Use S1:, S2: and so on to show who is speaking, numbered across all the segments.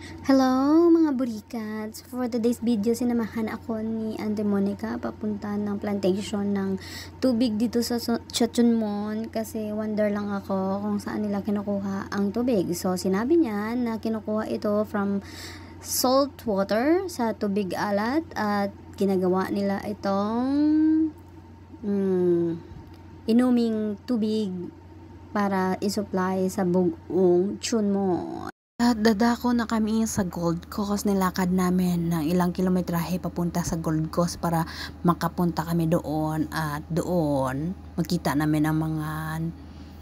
S1: Hello mga burikats! For today's video, sinamahan ako ni Auntie Monica papunta ng plantation ng tubig dito sa Chachunmon kasi wonder lang ako kung saan nila kinukuha ang tubig. So sinabi niya na kinukuha ito from salt water sa tubig alat at ginagawa nila itong inuming tubig para isupply sa buong Chunmon. At dadako na kami sa Gold Coast, nilakad namin ng ilang kilometrahe papunta sa Gold Coast para makapunta kami doon at doon makita namin ang mga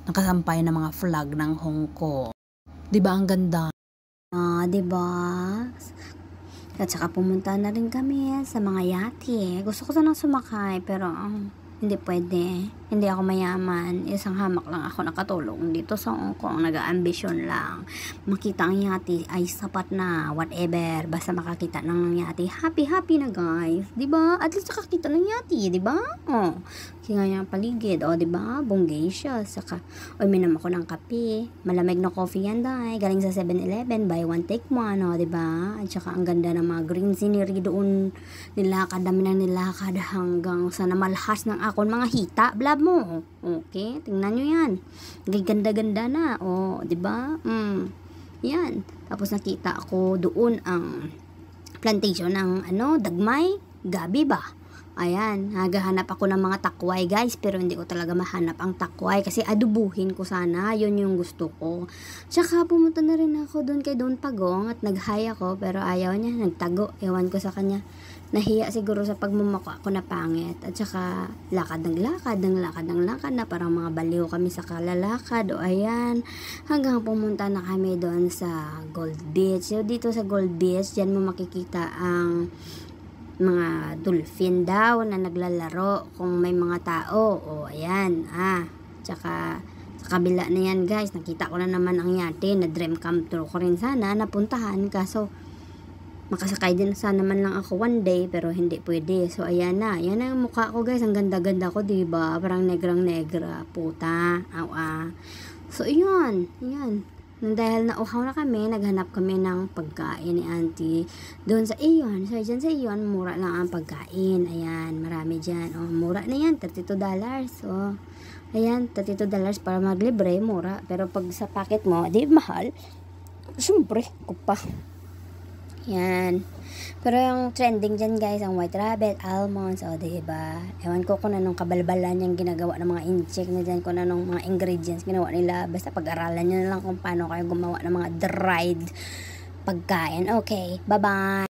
S1: nakasampay na mga flag ng Hong Kong. 'Di ba ang ganda? 'Di ba? At saka pumunta na rin kami sa mga yate. Gusto ko sanang sumakay pero hindi pwede. Hindi ako mayaman. Isang hamak lang ako nakatulong dito sa Hong Kong. Nag-aambisyon lang. Makita ang yate ay sapat na. Whatever. Basta makakita ng yate. Happy na guys. Diba? At least nakakita ng yate. Diba? Oh. Kaya nga yung paligid. O diba? Bunggay siya. Saka, minam ako ng kape. Malamig na coffee yan dahil. Galing sa 7-Eleven. Buy one take one. O diba? At saka ang ganda ng mga green scenery doon. Nilakad namin ang nilakad hanggang sa namalhas ng akon mga hita. Blab mo. Okay, tingnan nyo yan. Ganda-ganda na. O, diba? Yan. Tapos nakita ako doon ang plantation ng dagmay, gabi ba? Ayan, naghahanap ako ng mga takway guys, pero hindi ko talaga mahanap ang takway kasi adubuhin ko sana, yun yung gusto ko. Tsaka pumunta na rin ako doon kay Don Pagong at nag-hi ako pero ayaw niya, nagtago, ewan ko sa kanya. Nahiya siguro sa pagmumukha ko na pangit at saka lakad na parang mga baliw kami sa kalalakad o ayan, hanggang pumunta na kami doon sa Gold Beach. So dito sa Gold Beach, dyan mo makikita ang mga dolphin daw na naglalaro kung may mga tao. O ayan, tsaka sa kabila na yan guys, nakita ko na naman ang yate na dream come true ko rin sana napuntahan, kaso makasakay din sana man lang ako one day pero hindi pwede. So ayan na, yan ang mukha ko guys, ang ganda-ganda ko diba, parang negrang-negra, puta, so yan. Nung dahil nauhaw na kami, naghanap kami ng pagkain ni Auntie doon sa Aeon. So, dyan sa Aeon, mura lang ang pagkain. Ayan, marami dyan. Mura na yan, $32. So, ayan, $32 para maglibre, mura. Pero pag sa packet mo, di mahal. Siyempre, kupa. Yan. Pero yung trending dyan guys, ang white rabbit, almonds, diba? Ewan ko kung anong kabalbalan yung ginagawa ng mga incheck na dyan, kung anong mga ingredients ginawa nila. Basta pag-aralan nyo na lang kung paano kayo gumawa ng mga dried pagkain. Okay, bye-bye!